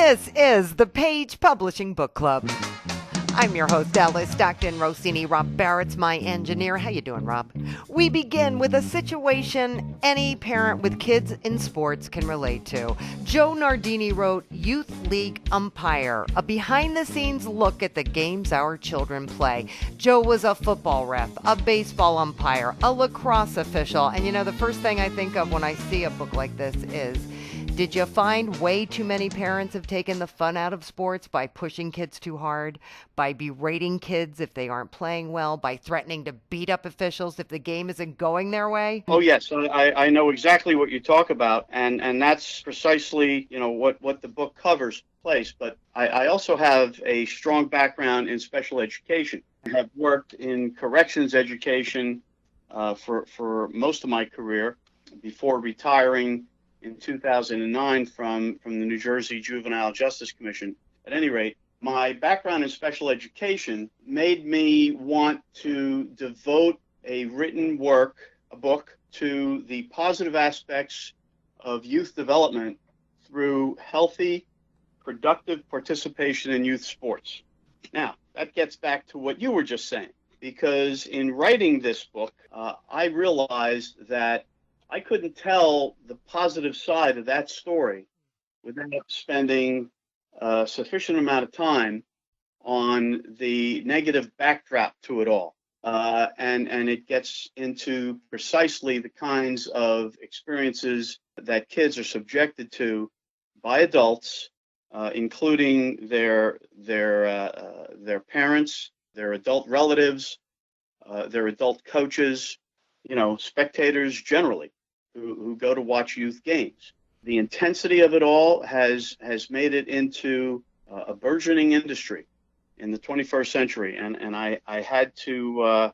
This is the Page Publishing Book Club. I'm your host, Alice Stockton Rossini. Rob Barrett's my engineer. How you doing, Rob? We begin with a situation any parent with kids in sports can relate to. Joe Nardini wrote Youth League Umpire, a behind-the-scenes look at the games our children play. Joe was a football ref, a baseball umpire, a lacrosse official, and the first thing I think of when I see a book like this is, did you find way too many parents have taken the fun out of sports by pushing kids too hard, by berating kids if they aren't playing well, by threatening to beat up officials if the game isn't going their way? Oh, yes. I know exactly what you talk about, and that's precisely, what the book covers place. But I also have a strong background in special education. I have worked in corrections education for most of my career before retiring in 2009 from the New Jersey Juvenile Justice Commission. At any rate, my background in special education made me want to devote a written work, a book, to the positive aspects of youth development through healthy, productive participation in youth sports. Now, that gets back to what you were just saying, because in writing this book, I realized that I couldn't tell the positive side of that story without spending a sufficient amount of time on the negative backdrop to it all. And it gets into precisely the kinds of experiences that kids are subjected to by adults, including their parents, their adult relatives, their adult coaches, spectators generally who go to watch youth games. The intensity of it all has made it into a burgeoning industry in the 21st century, and I had to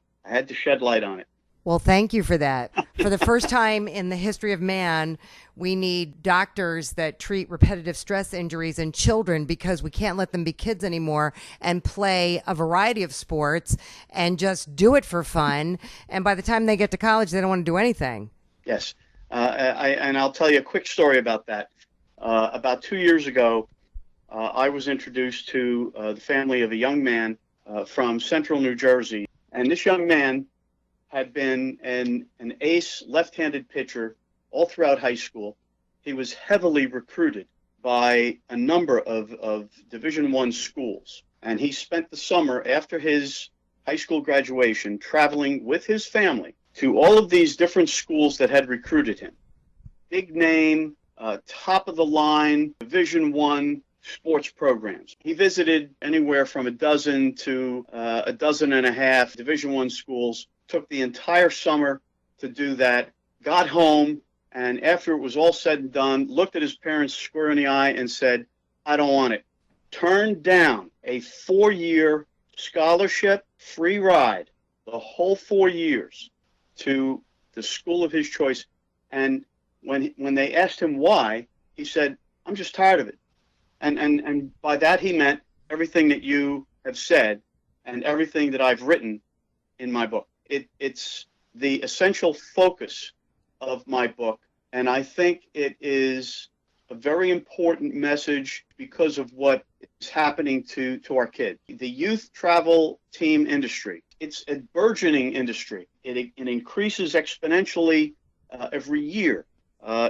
shed light on it. Well, thank you for that. For the first time in the history of man, we need doctors that treat repetitive stress injuries in children because we can't let them be kids anymore and play a variety of sports and just do it for fun. And by the time they get to college, they don't want to do anything. Yes. And I'll tell you a quick story about that. About 2 years ago, I was introduced to the family of a young man from central New Jersey. And this young man had been an ace left-handed pitcher all throughout high school. He was heavily recruited by a number of Division I schools. And he spent the summer after his high school graduation traveling with his family to all of these different schools that had recruited him. Big name, top of the line, Division I sports programs. He visited anywhere from a dozen to a dozen and a half Division I schools, took the entire summer to do that, got home, and after it was all said and done, looked at his parents square in the eye and said, I don't want it. Turned down a 4-year scholarship, free ride, the whole 4 years to the school of his choice. And when they asked him why, he said, I'm just tired of it. And by that he meant everything that you have said and everything that I've written in my book. It's the essential focus of my book, and I think it is a very important message because of what is happening to our kids. The youth travel team industry, it's a burgeoning industry. It increases exponentially every year.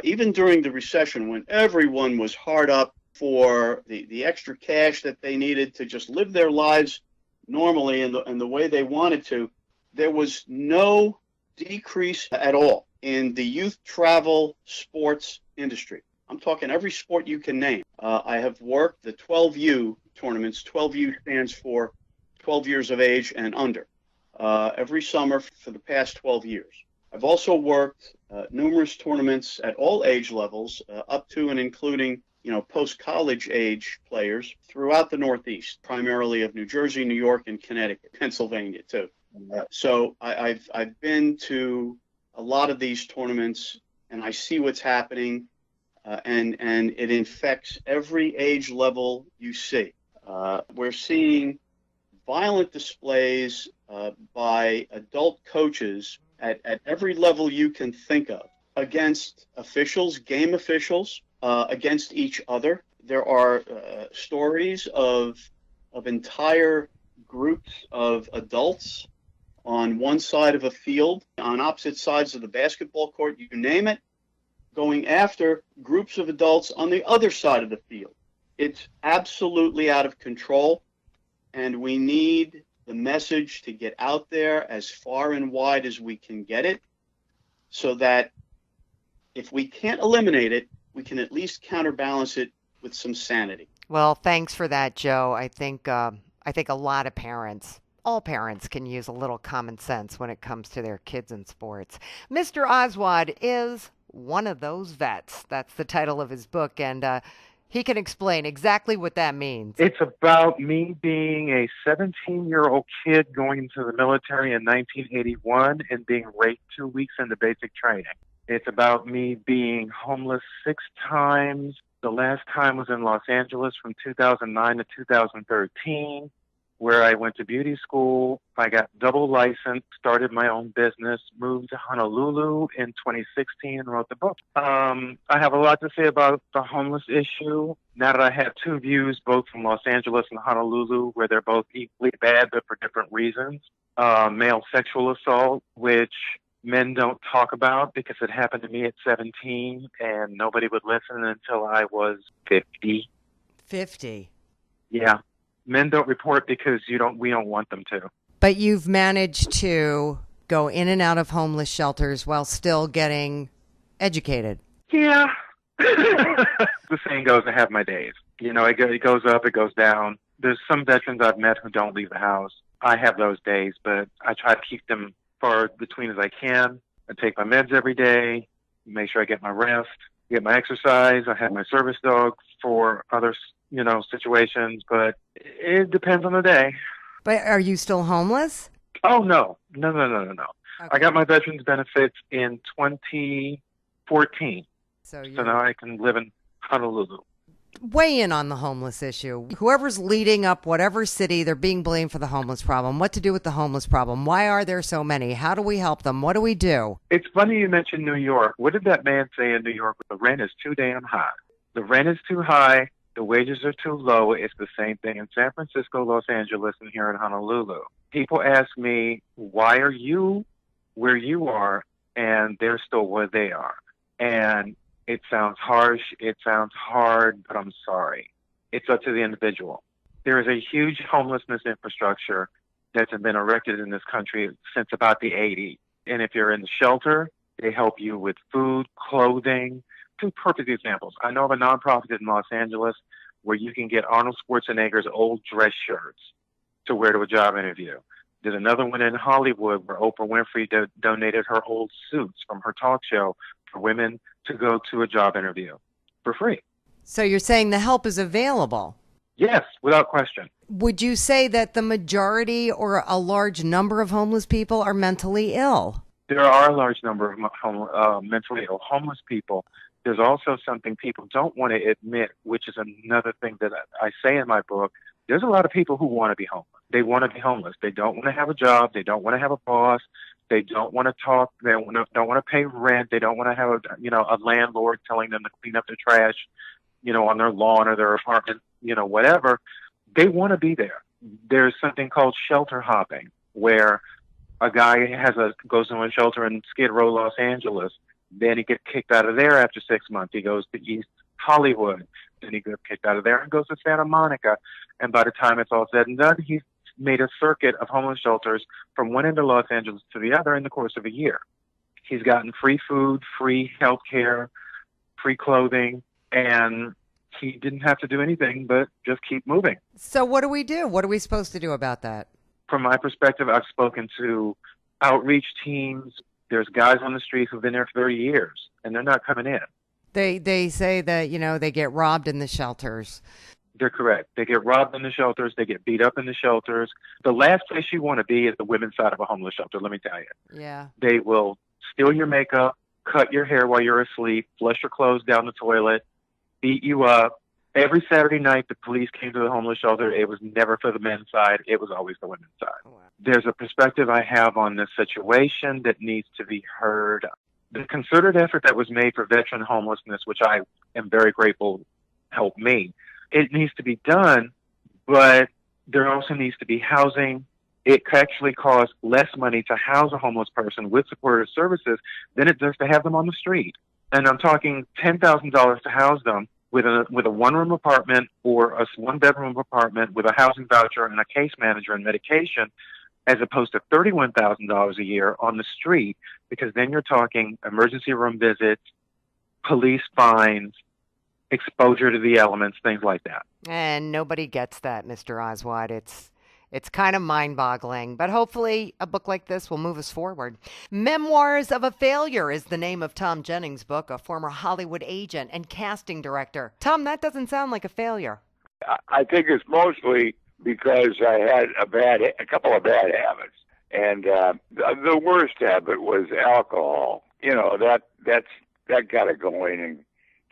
Even during the recession, when everyone was hard up for the extra cash that they needed to just live their lives normally and the way they wanted to, there was no decrease at all in the youth travel sports industry. I'm talking every sport you can name. I have worked the 12U tournaments. 12U stands for 12 years of age and under, every summer for the past 12 years. I've also worked numerous tournaments at all age levels, up to and including post-college age players throughout the Northeast, primarily of New Jersey, New York, and Connecticut, Pennsylvania too. So I've been to a lot of these tournaments, and I see what's happening, and it infects every age level you see. We're seeing violent displays by adult coaches at every level you can think of against officials, game officials, against each other. there are stories of entire groups of adults on one side of a field, on opposite sides of the basketball court, you name it, going after groups of adults on the other side of the field. It's absolutely out of control, and we need the message to get out there as far and wide as we can get it, so that if we can't eliminate it, we can at least counterbalance it with some sanity. Well, thanks for that, Joe. I think a lot of parents, all parents, can use a little common sense when it comes to their kids in sports. Mr. Oswald is one of those vets. That's the title of his book, and he can explain exactly what that means. It's about me being a 17-year-old kid going into the military in 1981 and being raped 2 weeks into basic training. It's about me being homeless 6 times. The last time was in Los Angeles from 2009 to 2013, where I went to beauty school. I got double licensed, started my own business, moved to Honolulu in 2016 and wrote the book. I have a lot to say about the homeless issue. Now that I have 2 views, both from Los Angeles and Honolulu, where they're both equally bad, but for different reasons. Male sexual assault, which men don't talk about because it happened to me at 17 and nobody would listen until I was 50. 50. Yeah. Men don't report because we don't want them to. But you've managed to go in and out of homeless shelters while still getting educated. Yeah. The saying goes, I have my days. You know, it goes up, it goes down. There's some veterans I've met who don't leave the house. I have those days, but I try to keep them far between as I can. I take my meds every day, make sure I get my rest, get my exercise. I have my service dog for other, situations, but it depends on the day. But are you still homeless? Oh, no. No. Okay. I got my veterans benefits in 2014. So now I can live in Honolulu. Weigh in on the homeless issue. Whoever's leading up whatever city, they're being blamed for the homeless problem. What to do with the homeless problem? Why are there so many? How do we help them? What do we do? It's funny you mentioned New York. What did that man say in New York? The rent is too damn high. The rent is too high. The wages are too low. It's the same thing in San Francisco, Los Angeles, and here in Honolulu. People ask me, why are you where you are and they're still where they are? And it sounds harsh, it sounds hard, but I'm sorry. It's up to the individual. There is a huge homelessness infrastructure that's been erected in this country since about the 80s. And if you're in the shelter, they help you with food, clothing. 2 perfect examples. I know of a nonprofit in Los Angeles where you can get Arnold Schwarzenegger's old dress shirts to wear to a job interview. There's another one in Hollywood where Oprah Winfrey donated her old suits from her talk show for women to go to a job interview for free. So you're saying the help is available? Yes, without question. Would you say that the majority or a large number of homeless people are mentally ill? There are a large number of mentally ill homeless people. There's also something people don't want to admit, which is another thing that I say in my book. There's a lot of people who want to be homeless. They want to be homeless. They don't want to have a job. They don't want to have a boss. They don't want to talk. They don't want to pay rent. They don't want to have a landlord telling them to clean up their trash, on their lawn or their apartment, whatever. They want to be there. There's something called shelter hopping, where a guy goes to a shelter in Skid Row, Los Angeles. Then he gets kicked out of there after 6 months. He goes to East Hollywood. Then he gets kicked out of there and goes to Santa Monica. And by the time it's all said and done, he's made a circuit of homeless shelters from one end of Los Angeles to the other in the course of a year. He's gotten free food, free health care, free clothing, and he didn't have to do anything but just keep moving. So what do we do? What are we supposed to do about that? From my perspective, I've spoken to outreach teams. There's guys on the street who've been there for 30 years, and they're not coming in. They say that, they get robbed in the shelters. They're correct. They get robbed in the shelters. They get beat up in the shelters. The last place you want to be is the women's side of a homeless shelter, let me tell you. Yeah. They will steal your makeup, cut your hair while you're asleep, flush your clothes down the toilet, beat you up. Every Saturday night, the police came to the homeless shelter. It was never for the men's side. It was always the women's side. Oh, wow. There's a perspective I have on this situation that needs to be heard. The concerted effort that was made for veteran homelessness, which I am very grateful help me. It needs to be done, but there also needs to be housing. It actually costs less money to house a homeless person with supportive services than it does to have them on the street. And I'm talking $10,000 to house them with a one-room apartment or a one-bedroom apartment with a housing voucher and a case manager and medication, as opposed to $31,000 a year on the street, because then you're talking emergency room visits, police fines, exposure to the elements, things like that. And nobody gets that, Mr. Oswald. It's kind of mind-boggling, but hopefully a book like this will move us forward. Memoirs of a Failure is the name of Tom Jennings' book, a former Hollywood agent and casting director. Tom, that doesn't sound like a failure. I think it's mostly because I had a couple of bad habits, and the worst habit was alcohol. You know, that got it going and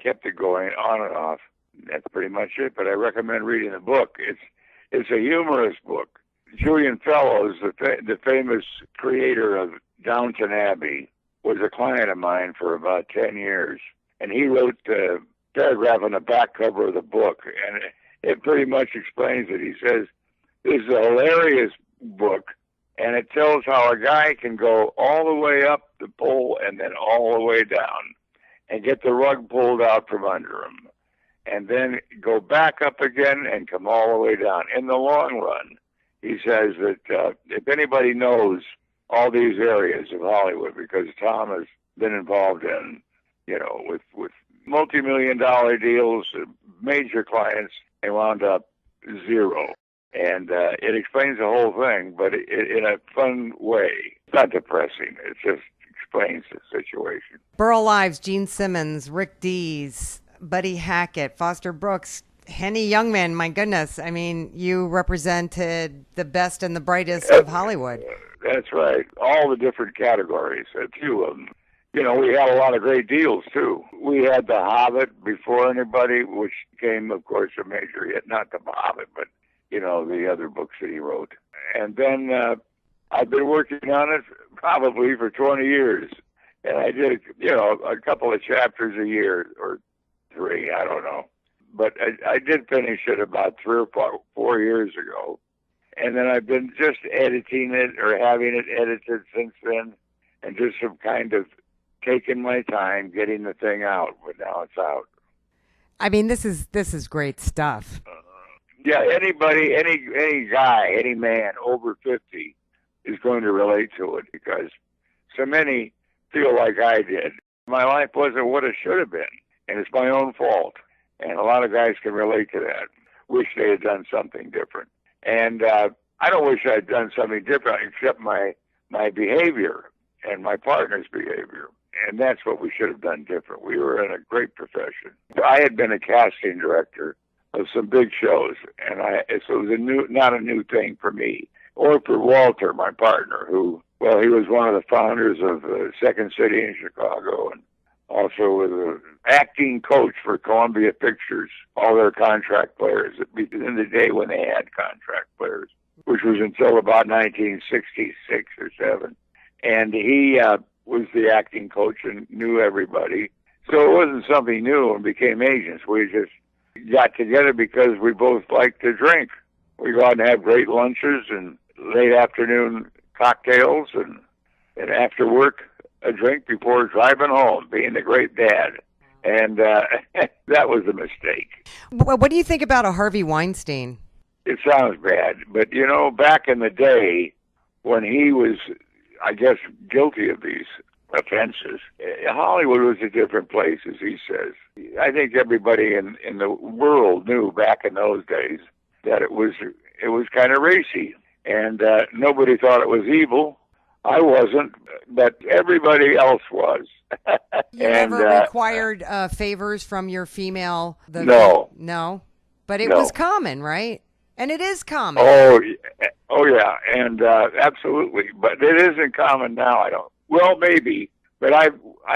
kept it going on and off. That's pretty much it. But I recommend reading the book. It's a humorous book. Julian Fellows, the famous creator of Downton Abbey, was a client of mine for about 10 years. And he wrote the paragraph on the back cover of the book. And it pretty much explains it. He says, this is a hilarious book. And it tells how a guy can go all the way up the pole and then all the way down and get the rug pulled out from under him, and then go back up again and come all the way down. In the long run, he says that if anybody knows all these areas of Hollywood, because Tom has been involved in, with multi-million-dollar deals, major clients, they wound up zero. And it explains the whole thing, but in a fun way. It's not depressing. It just explains the situation. Burl Ives, Gene Simmons, Rick Dees, Buddy Hackett, Foster Brooks, Henny Youngman, my goodness. I mean, you represented the best and the brightest of Hollywood. That's right. All the different categories, a few of them. We had a lot of great deals, too. We had The Hobbit before anybody, which became, of course, a major hit. Not The Hobbit, but, the other books that he wrote. And then I've been working on it probably for 20 years. And I did, a couple of chapters a year, or 3, I don't know. But I did finish it about 3 or 4 years ago. And then I've been just editing it or having it edited since then, and just some kind of taking my time getting the thing out. But now it's out. I mean, this is great stuff. Yeah, anybody, any guy, any man over 50 is going to relate to it, because so many feel like I did. My life wasn't what it should have been, and it's my own fault. And a lot of guys can relate to that. Wish they had done something different. And I don't wish I'd done something different, except my behavior and my partner's behavior. And that's what we should have done different. We were in a great profession. I had been a casting director of some big shows, and so it was not a new thing for me. Or for Walter, my partner, who, well, he was one of the founders of Second City in Chicago, and also was an acting coach for Columbia Pictures, all their contract players, in the day when they had contract players, which was until about 1966 or 7. And he was the acting coach and knew everybody. So it wasn't something new, and became agents. We just got together because we both liked to drink. We go out and have great lunches and late afternoon cocktails, and after work, a drink before driving home, being the great dad. And that was a mistake. What do you think about a Harvey Weinstein? It sounds bad, but back in the day when he was, I guess, guilty of these offenses, Hollywood was a different place, as he says. I think everybody in the world knew back in those days that it was kind of racy, and nobody thought it was evil. I wasn't, but everybody else was. You never required favors from your female? No. But it was common, right? And it is common. Oh yeah, and absolutely. But it isn't common now. Well, maybe, but I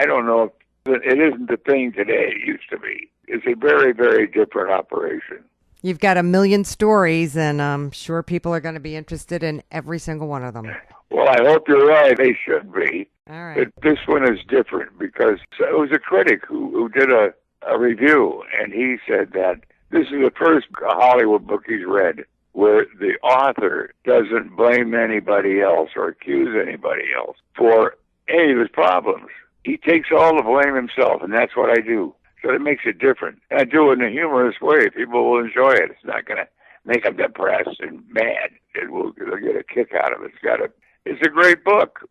don't know. It isn't the thing today it used to be. It's a very, very different operation. You've got a million stories, and I'm sure people are going to be interested in every single one of them. Well, I hope you're right. They should be. All right. But this one is different because it was a critic who did a a review, and he said that this is the first Hollywood book he's read where the author doesn't blame anybody else or accuse anybody else for any of his problems. He takes all the blame himself, and that's what I do. So it makes it different. And I do it in a humorous way. People will enjoy it. It's not going to make them depressed and mad. They'll get a kick out of it. It's a great book.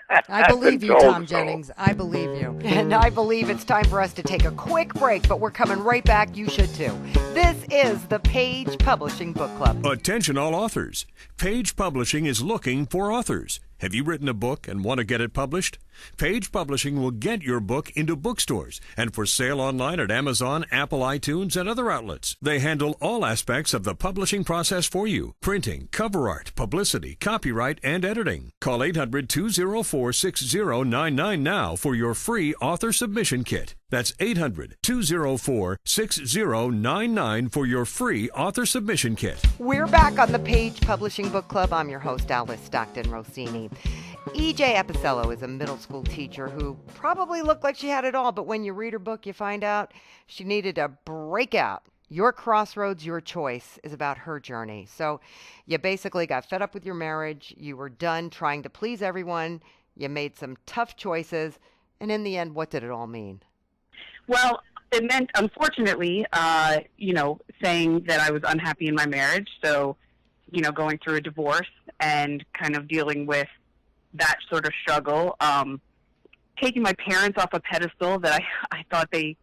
I believe you, Tom Jennings. I believe you. And I believe it's time for us to take a quick break, but we're coming right back. You should too. This is the Page Publishing Book Club. Attention all authors. Page Publishing is looking for authors. Have you written a book and want to get it published? Page Publishing will get your book into bookstores and for sale online at Amazon, Apple iTunes, and other outlets. They handle all aspects of the publishing process for you. Printing, cover art, publicity, copyright, and editing. Call 800-204-6099 now for your free author submission kit. That's 800-204-6099 for your free author submission kit. We're back on the Page Publishing Book Club. I'm your host, Alice Stockton Rossini. E.J. Epicello is a middle school teacher who probably looked like she had it all, but when you read her book, you find out she needed a breakout. Your Crossroads, Your Choice is about her journey. So you basically got fed up with your marriage. You were done trying to please everyone. You made some tough choices. And in the end, what did it all mean? Well, it meant, unfortunately, saying that I was unhappy in my marriage. So, going through a divorce and kind of dealing with that sort of struggle. Taking my parents off a pedestal that I thought they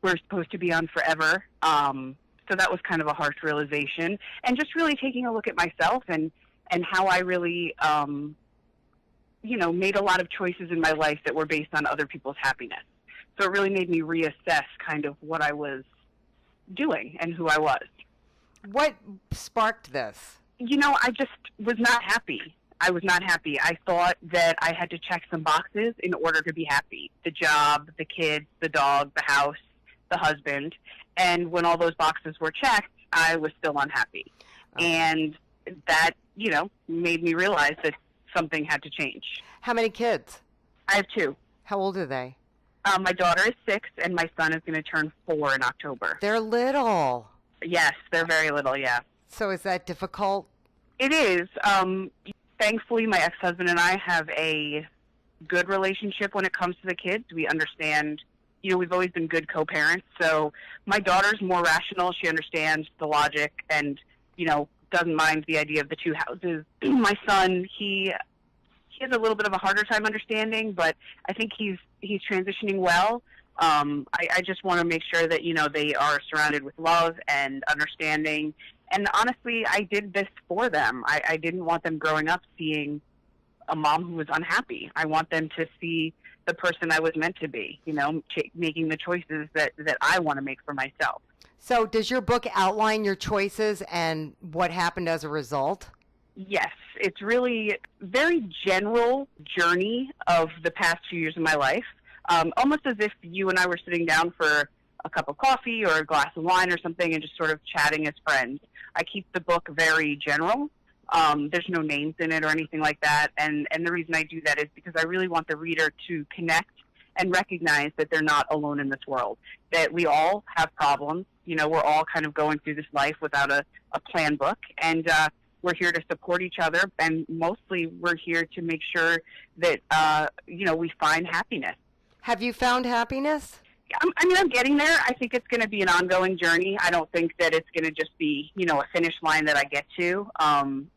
were supposed to be on forever. So that was kind of a harsh realization. And just really taking a look at myself and how I really, made a lot of choices in my life that were based on other people's happiness. So it really made me reassess kind of what I was doing and who I was. What sparked this? I just was not happy. I was not happy. I thought that I had to check some boxes in order to be happy. The job, the kids, the dog, the house, the husband. And when all those boxes were checked, I was still unhappy. Okay. And that, made me realize that something had to change. How many kids? I have 2. How old are they? My daughter is 6, and my son is going to turn 4 in October. They're little. Yes, they're very little, yeah. So is that difficult? It is. Thankfully, my ex-husband and I have a good relationship when it comes to the kids. We understand, we've always been good co-parents. So my daughter's more rational. She understands the logic and, doesn't mind the idea of the 2 houses. My son, he has a little bit of a harder time understanding, but I think he's transitioning well. I just want to make sure that, they are surrounded with love and understanding. And honestly, I did this for them. I didn't want them growing up seeing a mom who was unhappy. I want them to see the person I was meant to be, making the choices that I want to make for myself. So does your book outline your choices and what happened as a result? Yes, it's really very general journey of the past few years of my life, almost as if you and I were sitting down for a cup of coffee or a glass of wine or something and just sort of chatting as friends. I keep the book very general. There's no names in it or anything like that, and the reason I do that is because I really want the reader to connect and recognize that they're not alone in this world, that we all have problems. We're all kind of going through this life without a plan book, and we're here to support each other, and mostly we're here to make sure that, we find happiness. Have you found happiness? I'm getting there. I think it's going to be an ongoing journey. I don't think that it's going to just be, a finish line that I get to.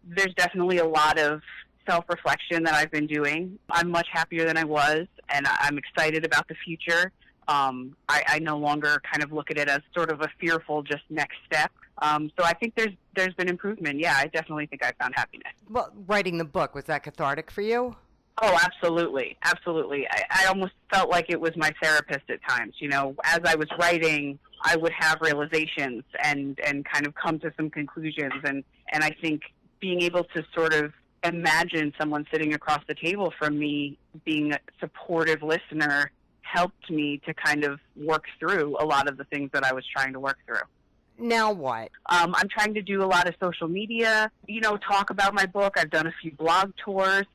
There's definitely a lot of self-reflection that I've been doing. I'm much happier than I was, and I'm excited about the future. I no longer kind of look at it as sort of a fearful just next step. So I think there's been improvement. Yeah, I definitely think I found happiness. Well, writing the book, was that cathartic for you? Oh, absolutely. Absolutely. I almost felt like it was my therapist at times. As I was writing, I would have realizations and kind of come to some conclusions. And I think being able to sort of imagine someone sitting across the table from me being a supportive listener helped me to kind of work through a lot of the things that I was trying to work through. Now what? I'm trying to do a lot of social media, talk about my book. I've done a few blog tours.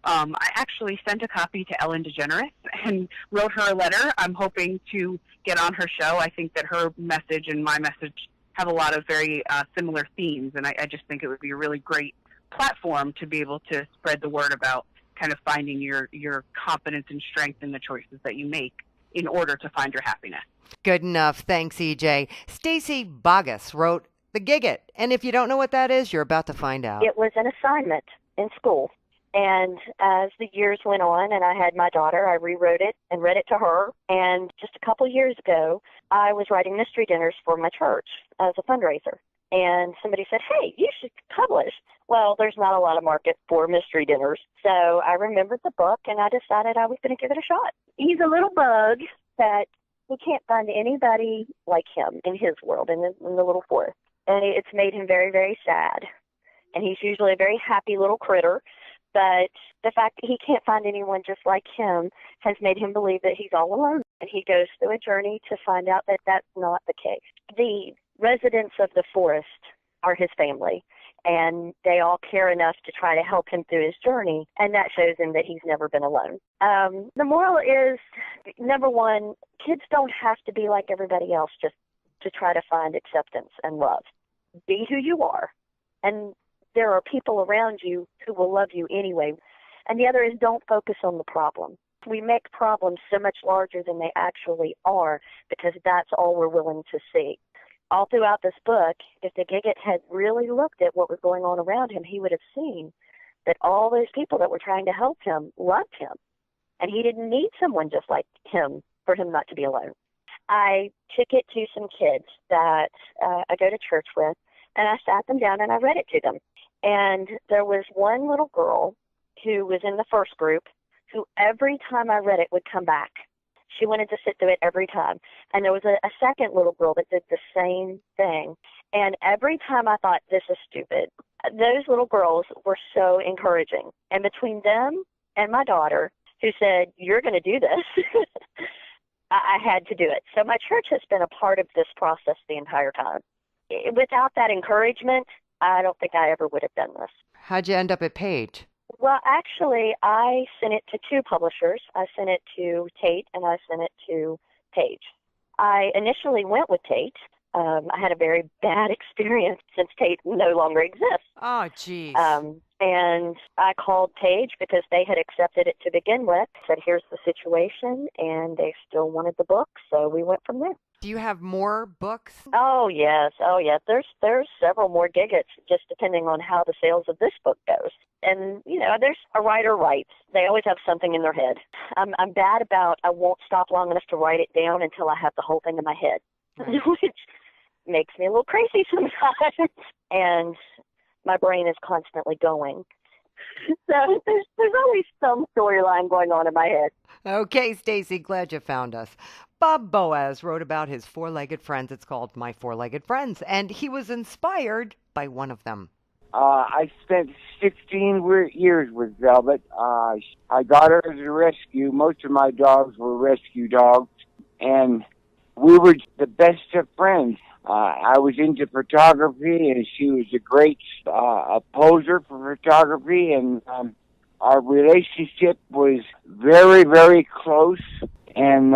I actually sent a copy to Ellen DeGeneres and wrote her a letter. I'm hoping to get on her show. I think that her message and my message have a lot of very similar themes, and I just think it would be a really great platform to be able to spread the word about kind of finding your confidence and strength in the choices that you make in order to find your happiness. Good enough. Thanks, EJ. Stacy Bogus wrote The Gig It. And if you don't know what that is, you're about to find out. It was an assignment in school. And as the years went on and I had my daughter, I rewrote it and read it to her. And just a couple years ago, I was writing mystery dinners for my church as a fundraiser. And somebody said, hey, you should publish. Well, there's not a lot of market for mystery dinners. So I remembered the book, and I decided I was going to give it a shot. He's a little bug that he can't find anybody like him in his world, in the little forest. And it's made him very, very sad. And he's usually a very happy little critter. But the fact that he can't find anyone just like him has made him believe that he's all alone. And he goes through a journey to find out that that's not the case. The residents of the forest are his family, and they all care enough to try to help him through his journey, and that shows him that he's never been alone. The moral is, number one, kids don't have to be like everybody else just to try to find acceptance and love. Be who you are, and there are people around you who will love you anyway. And the other is, don't focus on the problem. We make problems so much larger than they actually are because that's all we're willing to see. All throughout this book, if the Gig-It had really looked at what was going on around him, he would have seen that all those people that were trying to help him loved him. And he didn't need someone just like him for him not to be alone. I took it to some kids that I go to church with, and I sat them down and I read it to them. And there was one little girl who was in the first group who every time I read it would come back. She wanted to sit through it every time. And there was a second little girl that did the same thing. And every time I thought, this is stupid, those little girls were so encouraging. And between them and my daughter, who said, you're going to do this, I had to do it. So my church has been a part of this process the entire time. Without that encouragement, I don't think I ever would have done this. How'd you end up at Page? Well, actually, I sent it to two publishers. I sent it to Tate, and I sent it to Page. I initially went with Tate. I had a very bad experience since Tate no longer exists. Oh, geez. And I called Page because they had accepted it to begin with, said, here's the situation, and they still wanted the book, so we went from there. Do you have more books? Oh, yes. There's several more Gig-Its, just depending on how the sales of this book goes. And, there's a writer writes. They always have something in their head. I'm bad about I won't stop long enough to write it down until I have the whole thing in my head, which makes me a little crazy sometimes. And my brain is constantly going. So there's always some storyline going on in my head. Okay, Stacy, glad you found us. Bob Boaz wrote about his four-legged friends. It's called My Four-Legged Friends, and he was inspired by one of them. I spent 16 years with Velvet. I got her as a rescue. Most of my dogs were rescue dogs, and we were the best of friends. I was into photography, and she was a great poser for photography, and our relationship was very, very close, and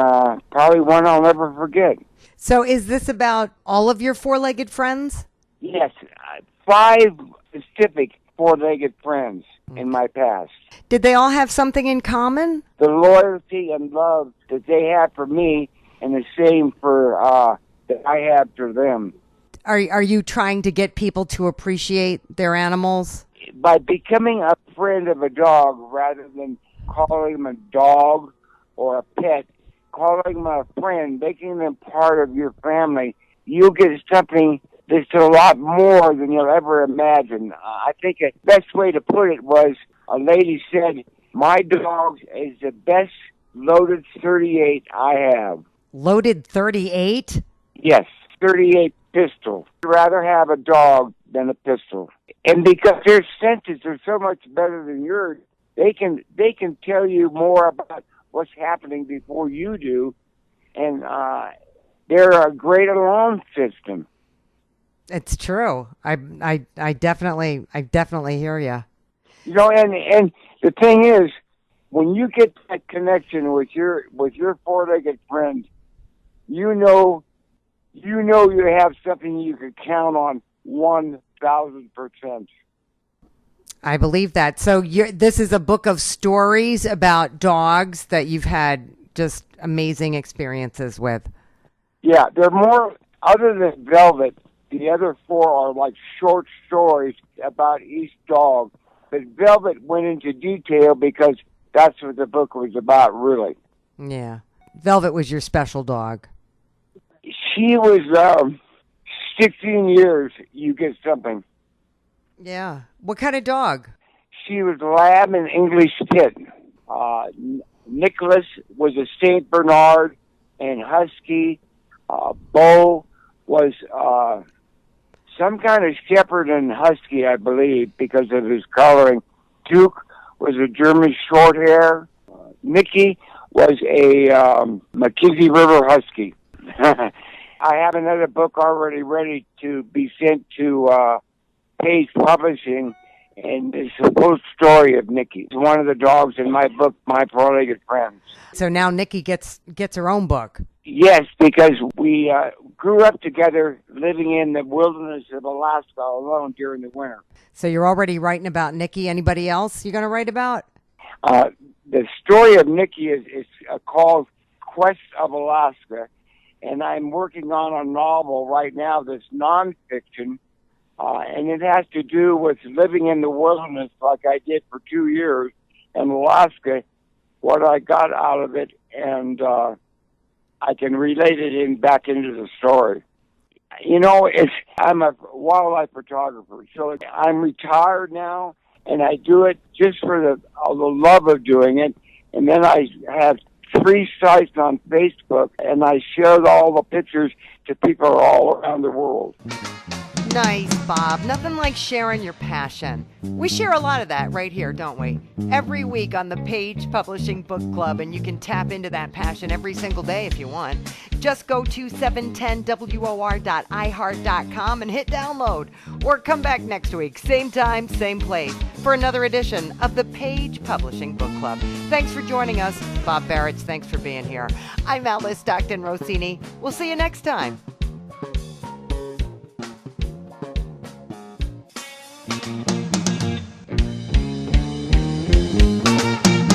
probably one I'll never forget. So is this about all of your four-legged friends? Yes, 5 specific four-legged friends in my past. Did they all have something in common? The loyalty and love that they have for me, and the same for that I have for them. Are you trying to get people to appreciate their animals? By becoming a friend of a dog rather than calling them a dog or a pet, calling them a friend, making them part of your family, you'll get something that's a lot more than you'll ever imagine. I think the best way to put it was a lady said, my dog is the best loaded 38 I have. Loaded 38? Yes, 38 pistol. I'd rather have a dog than a pistol. And because their senses are so much better than yours, they can tell you more about what's happening before you do, and they're a great alarm system. It's true. I definitely hear you. You know, and the thing is, when you get that connection with your four-legged friend, you know you have something you can count on 1,000%. I believe that. So this is a book of stories about dogs that you've had just amazing experiences with. Yeah, they're more, other than Velvet, the other four are like short stories about each dog. But Velvet went into detail because that's what the book was about, really. Yeah. Velvet was your special dog. She was 16 years, you get something. Yeah. What kind of dog? She was Lab and English Pit. Nicholas was a St. Bernard and Husky. Bo was some kind of Shepherd and Husky, I believe, because of his coloring. Duke was a German Shorthair. Mickey was a McKenzie River Husky. I have another book already ready to be sent to Page Publishing, and it's a full story of Nikki. It's one of the dogs in my book, My Four-Legged Friends. So now Nikki gets her own book. Yes, because we grew up together living in the wilderness of Alaska alone during the winter. So you're already writing about Nikki. Anybody else you're going to write about? The story of Nikki is called Quest of Alaska, and I'm working on a novel right now that's nonfiction, and it has to do with living in the wilderness like I did for 2 years in Alaska, what I got out of it, and I can relate it back into the story. You know, I'm a wildlife photographer, so I'm retired now, and I do it just for the love of doing it. And then I have 3 sites on Facebook, and I share all the pictures to people all around the world. Nice, Bob. Nothing like sharing your passion. We share a lot of that right here, don't we? Every week on the Page Publishing Book Club, and you can tap into that passion every single day if you want. Just go to 710WOR.iHeart.com and hit download. Or come back next week, same time, same place, for another edition of the Page Publishing Book Club. Thanks for joining us. Bob Barrett, thanks for being here. I'm Alice Stockton Rossini. We'll see you next time.